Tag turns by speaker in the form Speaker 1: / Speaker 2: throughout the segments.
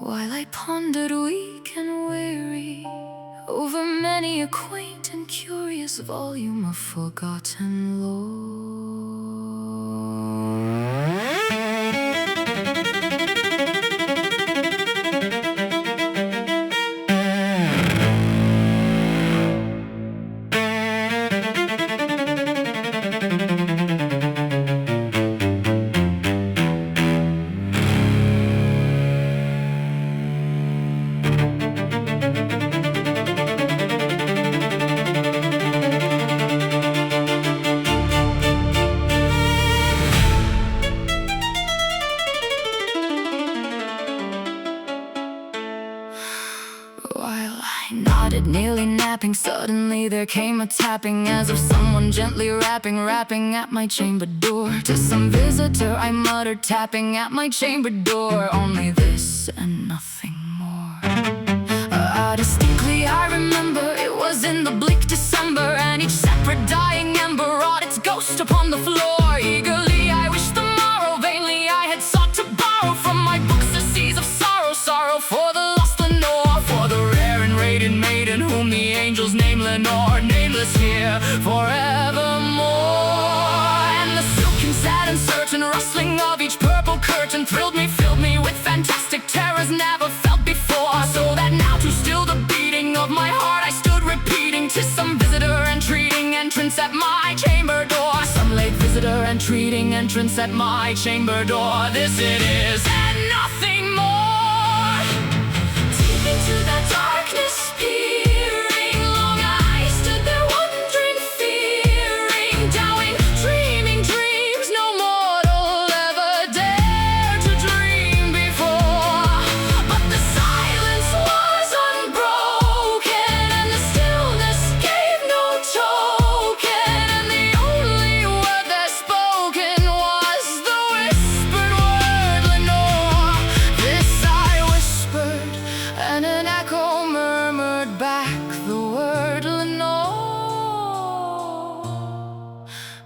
Speaker 1: While I pondered weak and weary over many a quaint and curious volume of forgotten lore. While I nodded, nearly napping, suddenly there came a tapping, as of someone gently rapping at my chamber door. To some visitor I muttered, tapping at my chamber door, only this and nothing more. Distinctly I remember, it was in the bleak December, and each separate dying ember wrought its ghost upon the floor. Eagerly I wished the morrow, vainly I had sought to borrow from my books surcease of sorrow, sorrow for the lost Lenore, for the rare and radiant maiden whom the angels name Lenore, nameless here forevermore. And the silken, sad, and certain rustling of each purple curtain thrilled me, filled me with fantastic terrors never felt before, so that now to still the beating of my heart I stood repeating, 'tis some visitor entreating entrance at my chamber door. Some late visitor entreating entrance at my chamber door. This it is and nothing more. Deep into that darkness peering, long I stood there wondering, fearing, doubting, dreaming dreams no mortal ever dared to dream before. But the silence was unbroken, and the stillness gave no token, and the only word there spoken was the whispered word Lenore. This I whispered, and an echo murmured back the word Lenore.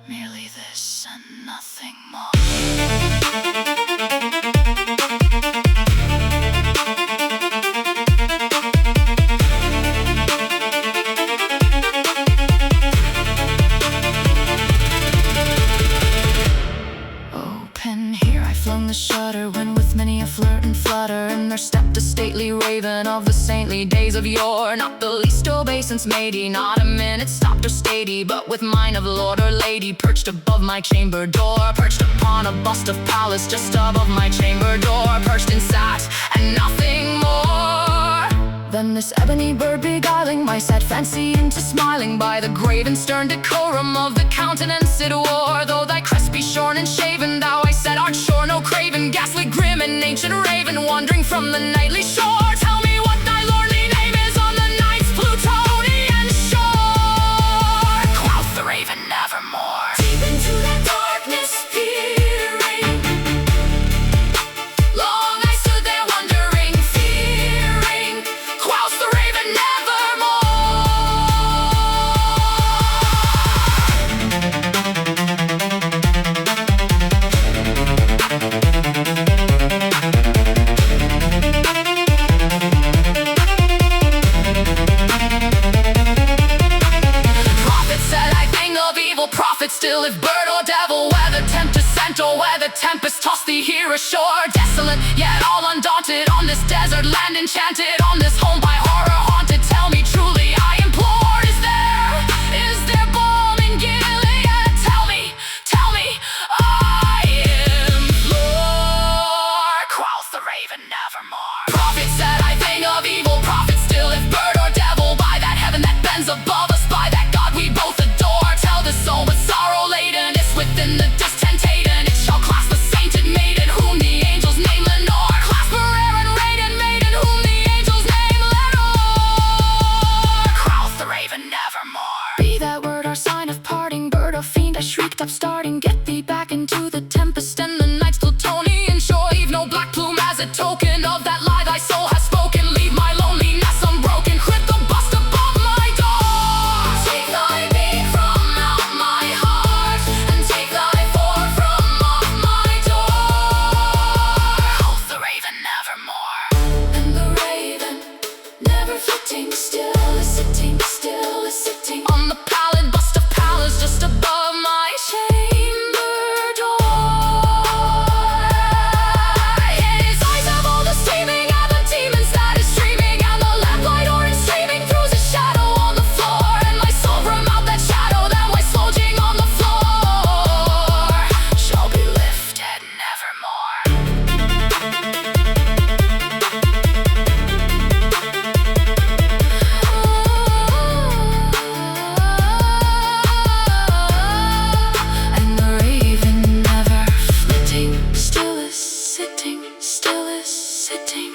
Speaker 1: Merely this and nothing more. Open, here I flung the shutter, when with many a flirt and flutter in there stepped a stately raven of the saintly days of yore. Not the least obeisance made he, not a minute stopped or stayed, but with mine of lord or lady perched above my chamber door, perched upon a bust of Pallas just above my chamber door, perched and sat and nothing more. Then this ebony bird beguiling my sad fancy into smiling, by the grave and stern decorum of the countenance it wore. Though thy crest be shorn and shaven, thou I said art sure no craven, ghastly grim and ancient raven, wandering from the nightly shore. Tell me what thy lordly name is on the night's Plutonian shore. Quoth the raven nevermore. Deep into that darkness peering, long I stood there wondering, fearing, quoth the raven prophet still, if bird or devil, whether tempest sent or whether tempest tossed thee here ashore, desolate yet all undaunted, on this desert land enchanted, on this home by horror haunted. Tell me truly I implore, is there balm in Gilead? Tell me I implore. Quoth the raven nevermore. Prophet said I think of evil, prophet still, if bird or devil, by that heaven that bends above us, by that God we both adore, tell the soul but sorrow laden is within the distentated, it shall clasp the sainted maiden whom the angels name Lenore, clasp her rare and radiant maiden whom the angels name Lenore. Quoth the raven nevermore. Be that word our sign of parting, bird or fiend, I shrieked upstarting, get thee back into the tempest and the night's Plutonian shore. Leave no black plume as a token of that lie thy soul has spoken. Leave my loneliness unbroken, quit the bust above my door. Take thy beak from out my heart, and take thy fork from off my door. Quoth the raven nevermore. sitting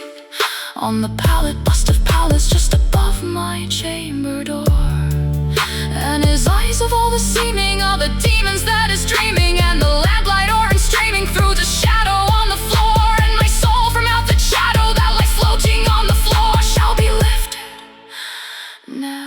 Speaker 1: on the pallid bust of Pallas just above my chamber door. And his eyes of all the seeming are the demons that is dreaming, and the lamplight orange streaming through the shadow on the floor. And my soul from out the shadow that lies floating on the floor shall be lifted now.